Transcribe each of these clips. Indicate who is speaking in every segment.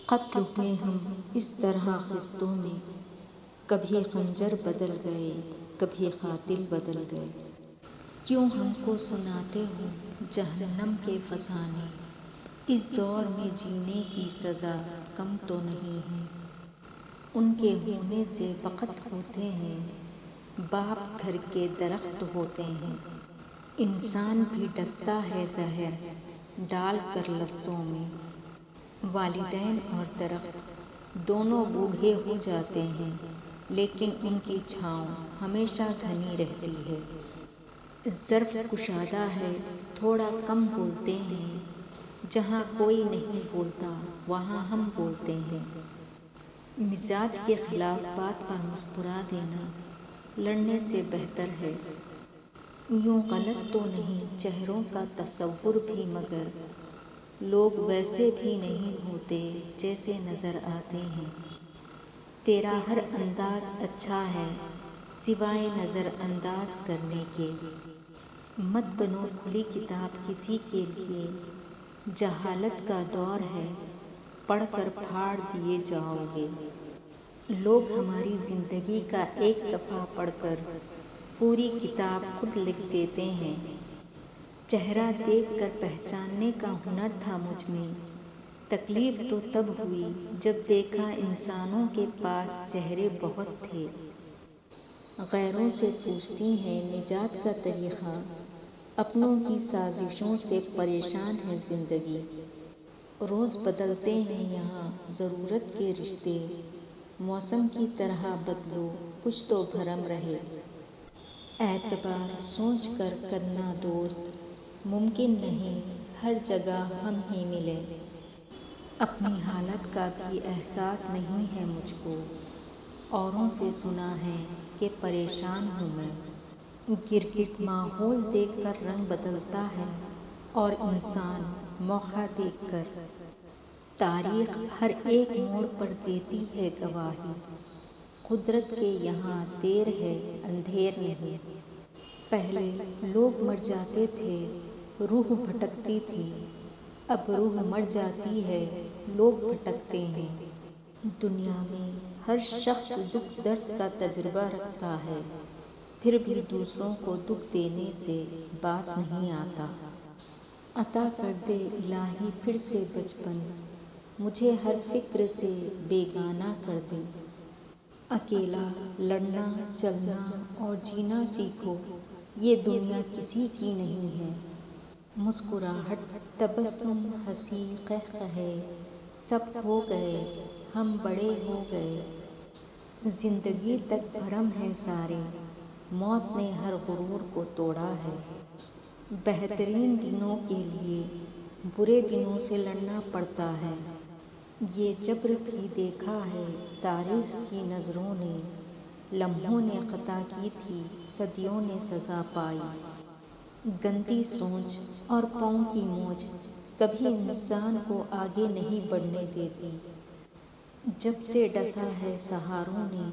Speaker 1: خط لکھے ہم اس طرح قسطوں میں، کبھی خنجر بدل گئے، کبھی قاتل بدل گئے۔ کیوں ہم کو سناتے ہو جہنم کے فسانے، اس دور میں جینے کی سزا کم تو نہیں ہے۔ ان کے ہونے سے وقت ہوتے ہیں، باپ گھر کے درخت ہوتے ہیں۔ انسان بھی ڈستا ہے زہر ڈال کر لفظوں میں۔ والدین اور درخت دونوں بوڑھے ہو جاتے ہیں، لیکن ان کی چھاؤں ہمیشہ گھنی رہتی ہے۔ ظرف کشادہ ہے، تھوڑا کم بولتے ہیں، جہاں کوئی نہیں بولتا وہاں ہم بولتے ہیں۔ مزاج کے خلاف بات پر مسکرا دینا لڑنے سے بہتر ہے۔ یوں غلط تو نہیں چہروں کا تصور بھی، مگر لوگ ویسے بھی نہیں ہوتے جیسے نظر آتے ہیں۔ تیرا ہر انداز اچھا ہے سوائے نظر انداز کرنے کے۔ مت بنو کھلی کتاب کسی کے لیے، جہالت کا دور ہے پڑھ کر پھاڑ دیے جاؤ گے۔ لوگ ہماری زندگی کا ایک صفحہ پڑھ کر پوری کتاب خود لکھ دیتے ہیں۔ چہرہ دیکھ کر پہچاننے کا ہنر تھا مجھ میں، تکلیف تو تب ہوئی جب دیکھا انسانوں کے پاس چہرے بہت تھے۔ غیروں سے پوچھتی ہے نجات کا طریقہ، اپنوں کی سازشوں سے پریشان ہے زندگی۔ روز بدلتے ہیں یہاں ضرورت کے رشتے، موسم کی طرح بدلو کچھ تو بھرم رہے۔ اعتبار سوچ کر کرنا دوست، ممکن نہیں ہر جگہ ہم ہی ملیں۔ اپنی حالت کا بھی احساس نہیں ہے مجھ کو، اوروں سے سنا ہے کہ پریشان ہوں میں۔ گرگٹ ماحول دیکھ کر رنگ بدلتا ہے اور انسان موقع دیکھ کر۔ تاریخ ہر ایک موڑ پر دیتی ہے گواہی، قدرت کے یہاں دیر ہے اندھیر نہیں۔ پہلے لوگ مر جاتے تھے روح بھٹکتی تھی، اب روح مر جاتی ہے لوگ بھٹکتے ہیں۔ دنیا میں ہر شخص دکھ درد کا تجربہ رکھتا ہے، پھر بھی دوسروں کو دکھ دینے سے باز نہیں آتا۔ عطا کر دے الہی پھر سے بچپن، مجھے ہر فکر سے بیگانہ کر دے۔ اکیلا لڑنا چلنا اور جینا سیکھو، یہ دنیا کسی کی نہیں ہے۔ مسکراہٹ تبسم ہنسی قہقہے سب ہو گئے، ہم بڑے ہو گئے۔ زندگی تک بھرم ہے سارے، موت نے ہر غرور کو توڑا ہے۔ بہترین دنوں کے لیے برے دنوں سے لڑنا پڑتا ہے، یہ جبر بھی دیکھا ہے تاریخ کی نظروں نے۔ لمحوں نے خطا کی تھی صدیوں نے سزا پائی۔ گندی سوچ اور پاؤں کی موج کبھی انسان کو آگے نہیں بڑھنے دیتی۔ جب سے ڈسا ہے سہاروں نے،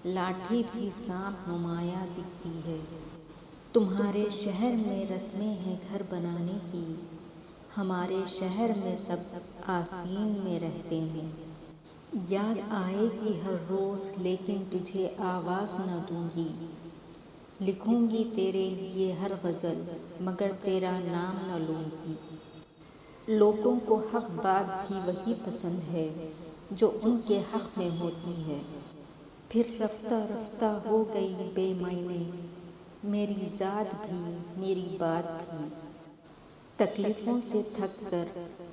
Speaker 1: لاٹھی بھی سانپ نمایاں دکھتی ہے۔ تمہارے شہر میں رسمیں ہیں گھر بنانے کی، ہمارے شہر میں سب آستین میں رہتے ہیں۔ یاد آئے گی ہر روز لیکن تجھے آواز نہ دوں گی۔ لکھوں گی تیرے لیے ہر غزل مگر تیرا نام نہ لوں گی۔ لوگوں کو حق بات بھی وہی پسند ہے جو ان کے حق میں ہوتی ہے۔ پھر رفتہ رفتہ ہو گئی بے معنی میری ذات بھی میری بات بھی۔ تکلیفوں سے تھک کر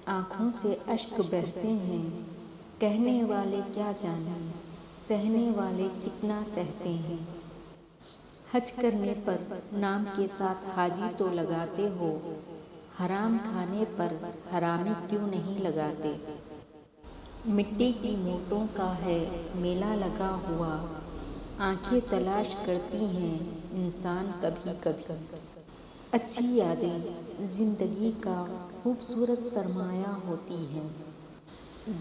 Speaker 1: آنکھوں سے اشک بہتے ہیں، کہنے والے کیا جانیں سہنے والے کتنا سہتے ہیں۔ حج کرنے پر نام کے ساتھ حاجی تو لگاتے ہو، حرام کھانے پر حرامی کیوں نہیں لگاتے؟ مٹی کی موٹوں کا ہے میلہ لگا ہوا، آنکھیں تلاش کرتی ہیں انسان کبھی کبھی۔ اچھی یادیں زندگی کا خوبصورت سرمایہ ہوتی ہیں۔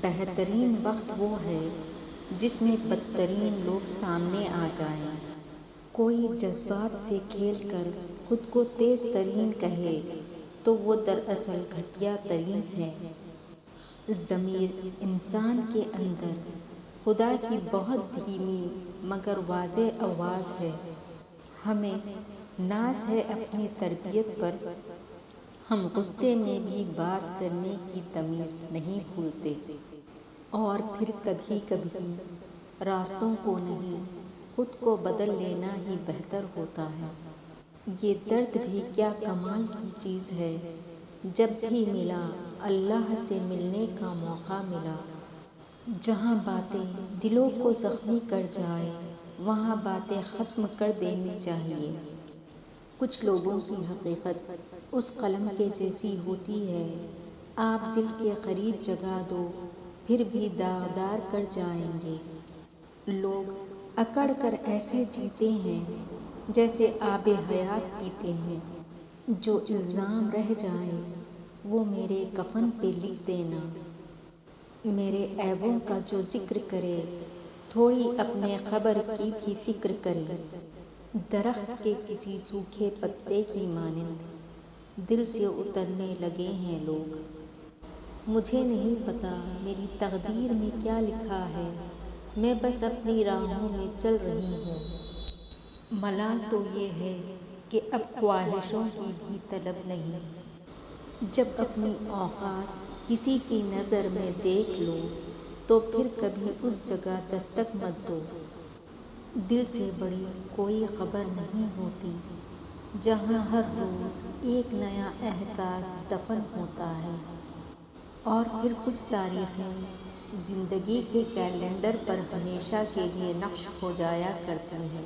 Speaker 1: بہترین وقت وہ ہے جس میں بدترین لوگ سامنے آ جائیں۔ کوئی جذبات سے کھیل کر خود کو تیز ترین کہے تو وہ دراصل گھٹیا ترین ہے۔ ضمیر انسان کے اندر خدا کی بہت دھیمی مگر واضح آواز ہے۔ ہمیں ناز ہے اپنی تربیت پر، ہم غصے میں بھی بات کرنے کی تمیز نہیں بھولتے، اور پھر کبھی کبھی راستوں کو نہیں خود کو بدل لینا ہی بہتر ہوتا ہے۔ یہ درد بھی کیا کمال کی چیز ہے، جب بھی ملا اللہ سے ملنے کا موقع ملا۔ جہاں باتیں دلوں کو زخمی کر جائیں وہاں باتیں ختم کر دینی چاہیے۔ کچھ لوگوں کی حقیقت اس قلم کے جیسی ہوتی ہے، آپ دل کے قریب جگہ دو پھر بھی داغدار کر جائیں گے۔ لوگ اکڑ کر ایسے جیتے ہیں جیسے آب حیات پیتے ہیں۔ جو الزام رہ جائے وہ میرے کفن پہ لکھ دینا، میرے عیبوں کا جو ذکر کرے تھوڑی اپنے قبر کی بھی فکر کرے۔ درخت کے کسی سوکھے پتے کی مانند دل سے اترنے لگے ہیں لوگ۔ مجھے نہیں پتا میری تقدیر میں کیا لکھا ہے، میں بس اپنی راہوں میں چل رہی ہوں۔ ملال تو یہ ہے کہ اب خواہشوں کی بھی طلب نہیں۔ جب اپنی اوقات کسی کی نظر میں دیکھ لو تو پھر کبھی اس جگہ دستک مت دو۔ دل سے بڑی کوئی خبر نہیں ہوتی جہاں ہر روز ایک نیا احساس دفن ہوتا ہے، اور پھر کچھ تاریخیں زندگی کے کیلنڈر پر ہمیشہ کے لیے نقش ہو جایا کرتی ہیں۔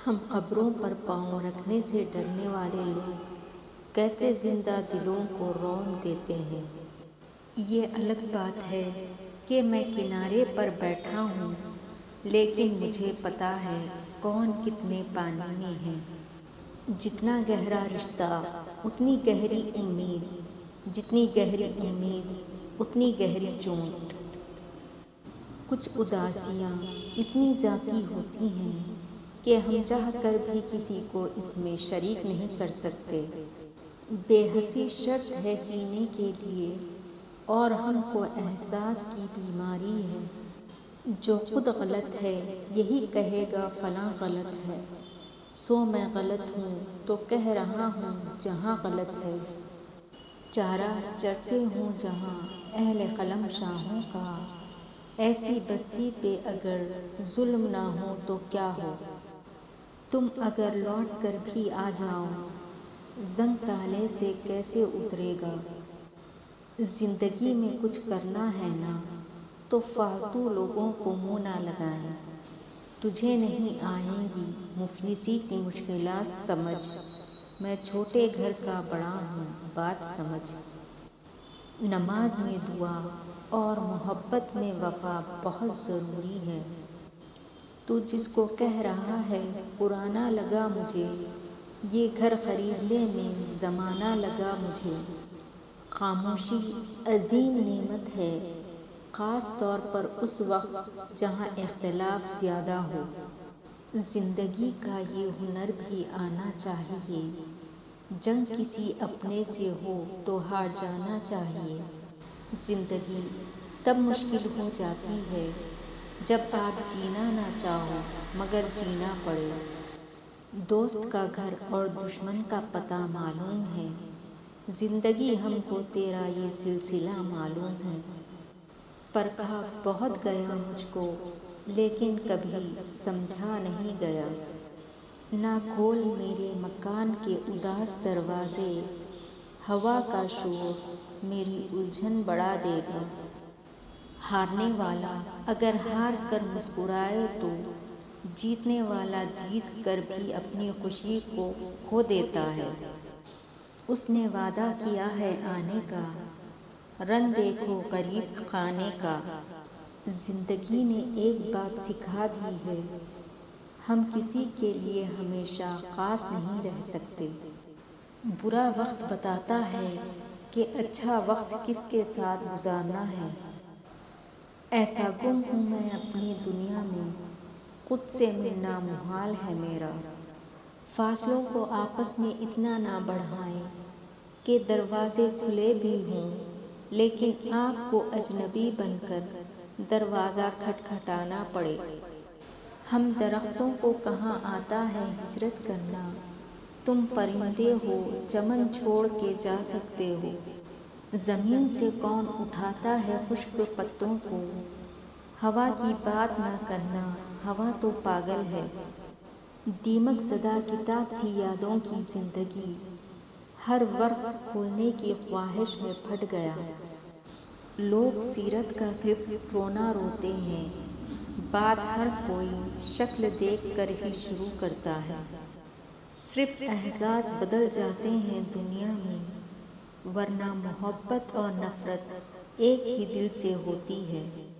Speaker 1: ہم قبروں پر پاؤں رکھنے سے ڈرنے والے لوگ کیسے زندہ دلوں کو رونق دیتے ہیں۔ یہ الگ بات ہے کہ میں کنارے پر بیٹھا ہوں، لیکن مجھے پتا ہے کون کتنے پانی میں ہے۔ جتنا گہرا رشتہ اتنی گہری امید، جتنی گہری امید اتنی گہری چوٹ۔ کچھ اداسیاں اتنی ذاتی ہوتی ہیں کہ ہم چاہ کر بھی کسی کو اس میں شریک نہیں کر سکتے۔ بے حسی شرط ہے جینے کے لیے، اور ہم کو احساس کی بیماری ہے۔ جو خود غلط ہے یہی کہے گا فلاں غلط ہے، سو میں غلط ہوں تو کہہ رہا ہوں جہاں غلط ہے۔ چارہ چڑھتے ہوں جہاں اہل قلم شاہوں کا، ایسی بستی پہ اگر ظلم نہ ہو تو کیا ہو۔ تم اگر لوٹ کر بھی آ جاؤ زنگ تالے سے کیسے اترے گا۔ زندگی میں کچھ کرنا ہے نا تو فالتو لوگوں کو منہ نہ لگائیں۔ تجھے نہیں آئیں گی مفلسی کی مشکلات سمجھ، میں چھوٹے گھر کا بڑا ہوں بات سمجھ۔ نماز میں دعا اور محبت میں وفا بہت ضروری ہے۔ تو جس کو کہہ رہا ہے پرانا لگا مجھے، یہ گھر خریدنے میں زمانہ لگا مجھے۔ خاموشی عظیم نعمت ہے، خاص طور پر اس وقت جہاں اختلاف زیادہ ہو۔ زندگی کا یہ ہنر بھی آنا چاہیے، جنگ کسی اپنے سے ہو تو ہار جانا چاہیے۔ زندگی تب مشکل ہو جاتی ہے جب آپ جینا نہ چاہو مگر جینا پڑے۔ دوست کا گھر اور دشمن کا پتہ معلوم ہے، زندگی ہم کو تیرا یہ سلسلہ معلوم ہے۔ پرکھا بہت گیا مجھ کو لیکن کبھی سمجھا نہیں گیا، نہ کھول میرے مکان کے اداس دروازے، ہوا کا شور میری الجھن بڑھا دے گا۔ ہارنے والا اگر ہار کر مسکرائے تو جیتنے والا جیت کر بھی اپنی خوشی کو کھو دیتا ہے۔ اس نے وعدہ کیا ہے آنے کا، رنگ دیکھو غریب خانے کا۔ زندگی نے ایک بات سکھا دی ہے، ہم کسی کے لیے ہمیشہ خاص نہیں رہ سکتے۔ برا وقت بتاتا ہے کہ اچھا وقت کس کے ساتھ گزارنا ہے۔ ایسا گم ہوں میں اپنی دنیا میں، خود سے ملنا محال ہے میرا۔ فاصلوں کو آپس میں اتنا نہ بڑھائیں کہ دروازے کھلے بھی ہوں لیکن آپ کو اجنبی بن کر دروازہ کھٹکھٹانا پڑے۔ ہم درختوں کو کہاں آتا ہے ہجرت کرنا، تم پرندے ہو چمن چھوڑ کے جا سکتے ہو، زمین سے کون اٹھاتا ہے خشک پتوں کو، ہوا کی بات نہ کرنا، ہوا تو پاگل ہے۔ دیمک زدہ کتاب تھی یادوں کی زندگی، ہر ورق کھولنے کی خواہش میں پھٹ گیا۔ لوگ سیرت کا صرف رونا روتے ہیں، بات ہر کوئی شکل دیکھ کر ہی شروع کرتا ہے۔ صرف احساس بدل جاتے ہیں دنیا میں، ورنہ محبت اور نفرت ایک ہی دل سے ہوتی ہے۔